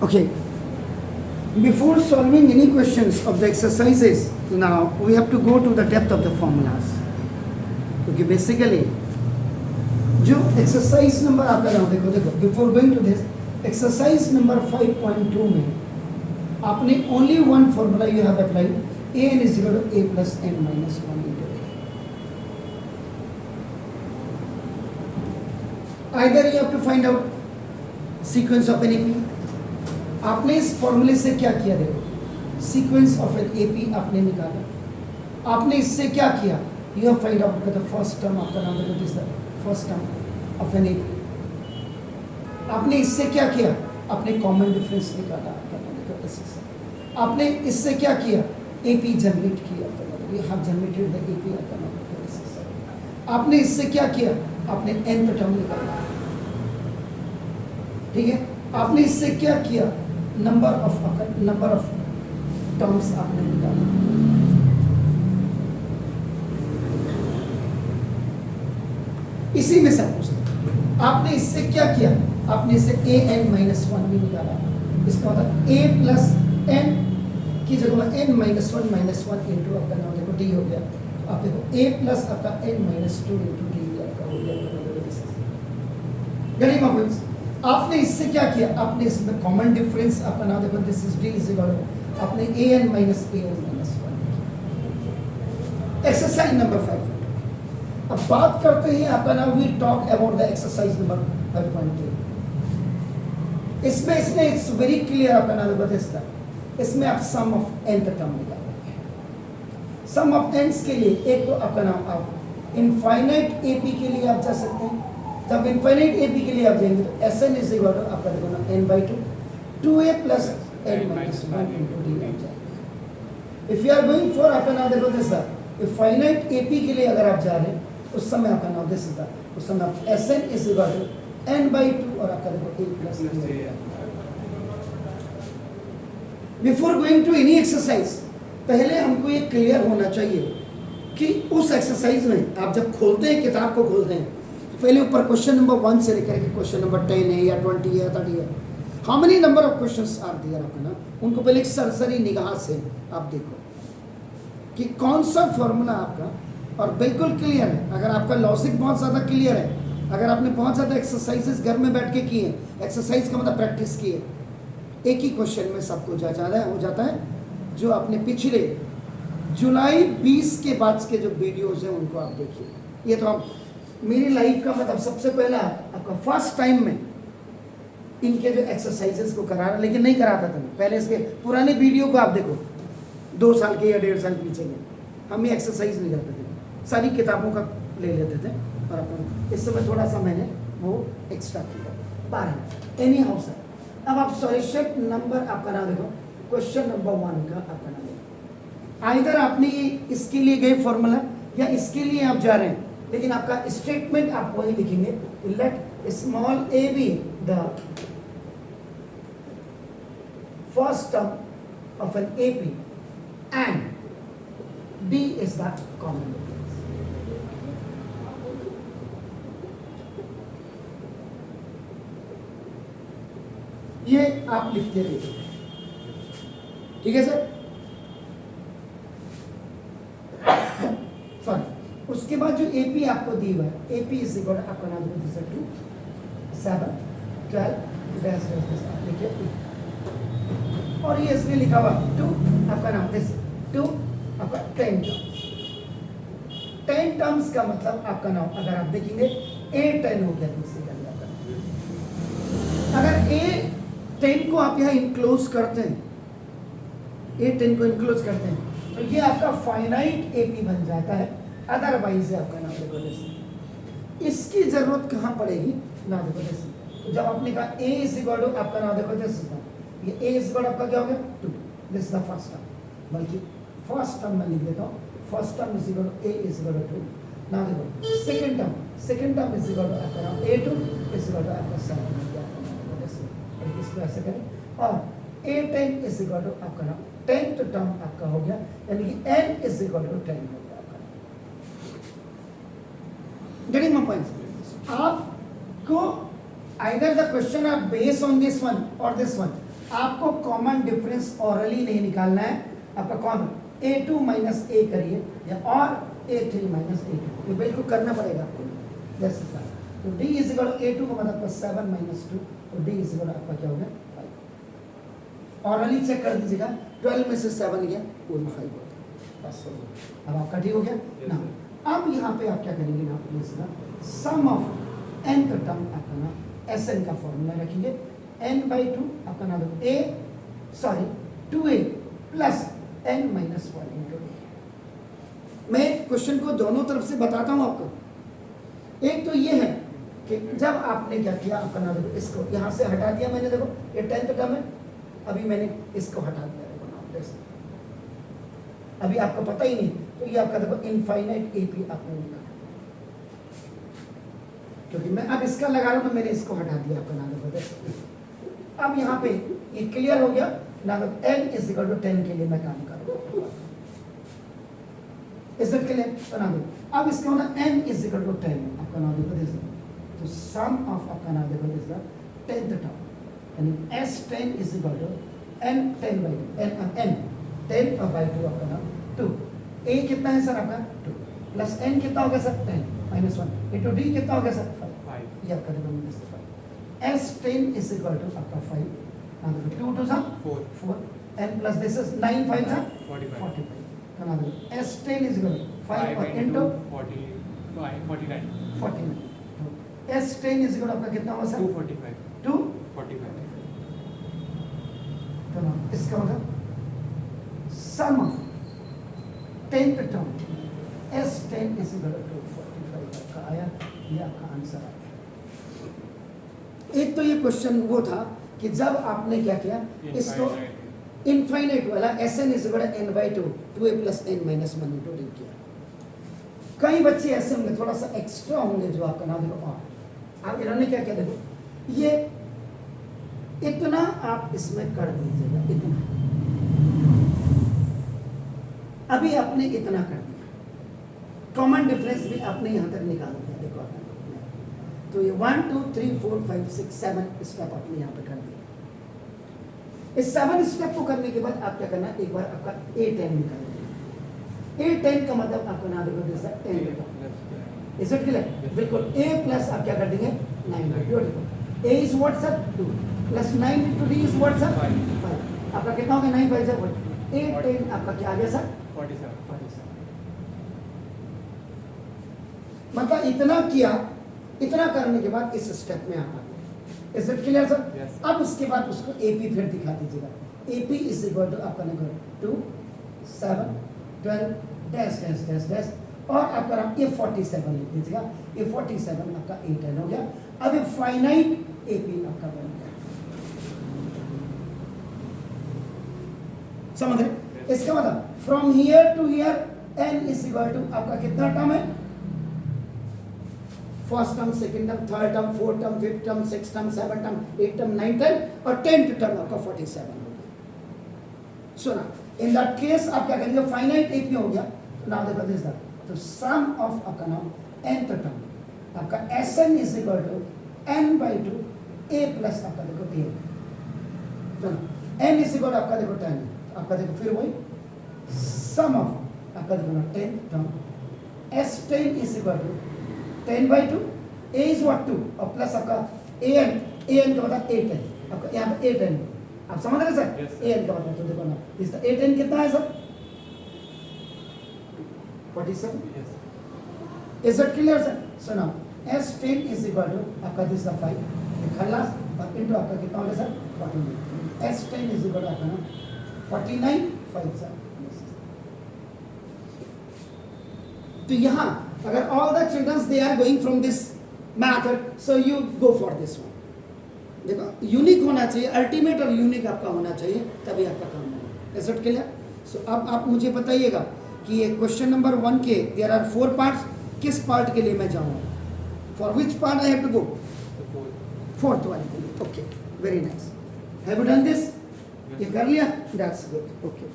Okay, before solving any questions of the exercises, now we have to go to the depth of the formulas. क्योंकि basically जो exercise number आपका नाम देखो देखो before going to this exercise number 5.2 में आपने only one formula you have applied an is equal to a plus n minus 1 into a. Either you have to find out sequence of an AP. आपने इस फॉर्मूले से क्या किया देखो, sequence of an AP आपने निकाला. आपने इससे क्या किया, you have find out the first term आपका नाम देखो this first term of an AP. आपने इससे क्या किया, आपने कॉमन डिफरेंस निकाला आपका नाम देखो दिस. आपने इससे क्या किया, एपी जनरेट किया आपका नाम, we have generated the AP आपका नाम देखो दिस. आपने इससे क्या किया, आपने nth टर्म निकाला. ठीक है, आपने इससे क्या किया, नंबर ऑफ टर्म्स आपने निकाला. इसी में सब कुछ आपने इससे क्या किया, आपने इससे an माइनस 1 भी निकाला. इसका मतलब a प्लस n की जगह n माइनस 1 इंटू आपका नाम देखो d हो गया. आप देखो a प्लस आपका n माइनस 2 इंटू d आपका हो गया. आपने इससे क्या किया, आपने इसमें कॉमन डिफरेंस आपका नाम देखो this is d is equal आपने an माइनस 1. Exercise number 5. अब बात करते हैं आपका नाम, we talk about the exercise number 5.3. इसमें इसने इट्स वेरी क्लियर आपका नाम देखो दिस. इसमें आप सम ऑफ nth टर्म निकालोगे. सम ऑफ n's के लिए एक तो आपका नाम आप इनफाइनाइट एपी के लिए आप जा सकते हैं. जब इनफाइनाइट एपी के लिए आप जाएंगे तो Sn इज इक्वल टू आपका देखो ना n/2 2a plus n minus 1 into D बन जाएगा. If you are going for आपका नाम देखो दिस इनफाइनाइट एपी के लिए अगर आप जा रहे हैं उस समय आपका नाम दिस था, उस समय आप Sn is equal to n/2 और आपका देखो a plus. Before going to any exercise पहले हमको ये क्लियर होना चाहिए कि उस एक्सरसाइज में आप जब खोलते हैं, किताब को खोलते हैं, पहले ऊपर क्वेश्चन नंबर 1 से लेकर के क्वेश्चन नंबर 10 है या 20 है या 30 है, how many number of questions are there आपका ना, उनको पहले एक सरसरी निगाह से आप देखो कि कौन सा फॉर्मूला आपका और बिल्कुल क्लियर है. अगर आपका लॉजिक बहुत ज़्यादा क्लियर है, अगर आपने बहुत ज़्यादा एक्सरसाइजेस घर में बैठ के किए, एक्सरसाइज का मतलब प्रैक्टिस किए, एक ही क्वेश्चन में सब कुछ हो जाता है. जो आपने पिछले जुलाई 20 के बाद के जो वीडियोज़ हैं उनको आप देखिए. ये तो आप मेरी लाइफ का मतलब सबसे पहला आपका फर्स्ट टाइम में इनके जो एक्सरसाइजेस को करा रहा, लेकिन नहीं कराता था पहले. इसके पुराने वीडियो को आप देखो 2 साल के या 1.5 साल पीछे के, हम ये एक्सरसाइज नहीं करते थे, सारी किताबों का ले लेते थे. और अपन इस समय थोड़ा सा मैंने वो एक्स्ट्रा किया 12. एनी हाउ सर, अब आप सॉल्यूशन नंबर आपका नाम देखो, क्वेश्चन नंबर 1 का आपका नाम देखो. आइदर आपने इसके लिए गए फॉर्मूला या इसके लिए आप जा रहे हैं, लेकिन आपका स्टेटमेंट आप वही लिखेंगे, let small a be the first term of an AP and d is the common difference. ये आप लिखते रहिए, ठीक है सर. सॉरी, उसके बाद जो एपी आपको दी हुआ है, एपी इज इक्वल आपका नाम 2 7 12 डैश लिखिए. और ये इसमें लिखा हुआ 2 आपका नाम दिस 2 आपका 10 टर्म्स का मतलब आपका नाम अगर आप देखेंगे A10 हो गया दूसरी का. अगर A10 को आप यहाँ इंक्लोज करते हैं, A10 को इंक्लोज करते हैं तो ये आपका फाइनाइट एपी बन जाता है. अदरवाइज आपका नाम देखो जैसे इसकी जरूरत कहाँ पड़ेगी ना देखो जैसे. तो जब आपने कहा A इज इक्वल टू आपका नाम देखो जैसे, ये A इज इक्वल आपका क्या हो गया 2, this is the first term. बल्कि फर्स्ट टर्म में लिख देता हूँ, first term is equal to A is equal to 2. ना देखो second term is equal to आपका नाम A2 इज इक्वल टू आपका 7 हो गया. इसको ऐसे करें और A10 इज इक्वल टू आपका नाम 10th टर्म आपका हो गया, यानी कि n इज इक्वल टू 10 हो गया आपका. Getting my point. आपको either the question are based on this one और दिस वन, आपको कॉमन डिफरेंस ऑरली नहीं निकालना है, आपका कॉमन a2 माइनस a करिए या और a3 माइनस a2, ये बिल्कुल करना पड़ेगा आपको जैसे था। तो d is equal to a2 का मतलब 7 माइनस 2, तो d इज इक्वल आपका क्या हो गया 5। ऑरली चेक कर दीजिएगा, 12 में से 7 गया वो भी 5 होता है, बस हो गया। अब आपका ठीक हो गया ना। अब यहाँ पे आप क्या करेंगे ना, प्लीज ना, सम ऑफ nth टर्म आपका ना Sn का फॉर्मूला रखिए, n/2 आपका ना दो a sorry 2a plus n minus 1 into a। मैं क्वेश्चन को दोनों तरफ से बताता हूँ आपको। एक तो ये है कि जब आपने क्या किया, आपका ना देखो इसको यहाँ से हटा दिया मैंने, देखो ये 10th टर्म है, अभी मैंने इसको हटा दिया, देखो ना अभी आपको पता ही नहीं, तो ये आपका देखो इनफाइनाइट AP आपने निकाला, क्योंकि मैं अब इसका लगा रहा हूं तो मैंने इसको हटा दिया आपका नाम देखो। अब यहाँ पे ये क्लियर हो गया ना, n इज इक्वल टू 10 के लिए मैं काम कर रहा हूँ, इज इट क्लियर? तो ना अब इसका होना n इज इक्वल टू 10 आपका नाम देखो दिस, तो सम ऑफ आपका नाम देखो दिस द 10th टर्म, यानी S10 is equal to n 10 by 2 आपका नाम 2, a कितना है सर आपका 2 प्लस n कितना हो गया सर 10 माइनस 1 इंटू d कितना हो गया सर 5, ये आपका देखो minus 5। S10 is equal to आपका 5, now देखो 2 to 4 n plus this is 9 5 जा 45, तो now देखो S10 is equal to 5 into 49, तो S10 इज इक्वल आपका कितना होगा सर 245, तो now इसका मतलब sum of 10th term S10 is equal to 45 आपका आया, ये आपका आंसर आया। एक तो ये क्वेश्चन वो था कि जब आपने क्या किया, इसको इनफाइनाइट वाला Sn is equal to n/2 2a plus n minus 1 into d किया। कई बच्चे ऐसे होंगे थोड़ा सा एक्स्ट्रा होंगे जो आपका नाम देखो और आप इन्होंने क्या किया, देखो ये इतना आप इसमें कर दीजिएगा, इतना अभी आपने इतना कर दिया, कॉमन डिफरेंस भी आपने यहाँ तक निकाल दिया, देखो आपने, तो ये 1 2 3 4 5 6 7 स्टेप आपने यहाँ पे कर दिया। इस 7 स्टेप को करने के बाद आप क्या करना, एक बार आपका A10 निकाल दिया। A10 का मतलब आपको ना देखो जैसा 10 इज इट क्लियर? बिल्कुल A प्लस आप क्या कर देंगे 9, beautiful. A is what sir 2 plus 9 into D is what sir 5, आपका कितना हो गया 9 5 सर 8 आपका क्या आ गया सर 47। मतलब इतना किया, इतना करने के बाद इस स्टेप में आप आ गए, is it clear sir? Yes. अब उसके बाद उसको AP फिर दिखा दीजिएगा, AP इज इक्वल टू आपका number 2 7 12 dash dash dash dash और आपका नाम ये 47 लिख दीजिएगा, ये 47 आपका 8 हो गया। अब ये फाइनाइट AP आपका बन गया, समझ रहे? इसका मतलब from here to here n is equal to आपका कितना टर्म है, first term, second term, third term, fourth term, fifth term, six term, seven term, 8 term, 9 term और 10th टर्म आपका 47 हो गया। सुना, इन दैट केस आप क्या करेंगे, फाइनाइट AP हो गया, नाउ देखो दिस दैट, तो सम ऑफ आपका नाम nth टर्म आपका Sn is equal to n/2 a plus आपका देखो a, तो n इज इक्वल आपका देखो 10, आपका देखो फिर वही सम ऑफ आपका देखो 10th term S10 is equal to 10/2 a is what 2 और प्लस आपका an का मतलब 8 आपका यहाँ पे 8 आप समझ रहे सर? Yes, an का मतलब तो देखो ना इसका 8 कितना है sir 47, is it clear sir? So now S10 is equal to आपका दिस 5 खल्लास और इनटू आपका कितना होगा sir 49, S10 is equal to आपका ना 49 5 सर। तो यहाँ अगर all the children they are going from this method, so you go for this one। देखो यूनिक होना चाहिए, अल्टीमेट और यूनिक आपका होना चाहिए, तभी आपका काम होगा। Is it clear? सो अब आप मुझे बताइएगा कि ये क्वेश्चन नंबर 1 के देयर आर 4 पार्ट्स, किस पार्ट के लिए मैं जाऊँगा, for which part I have to go, fourth वाले के लिए। Okay, very nice, have you done this? ये कर लिया, दैट्स गुड, ओके।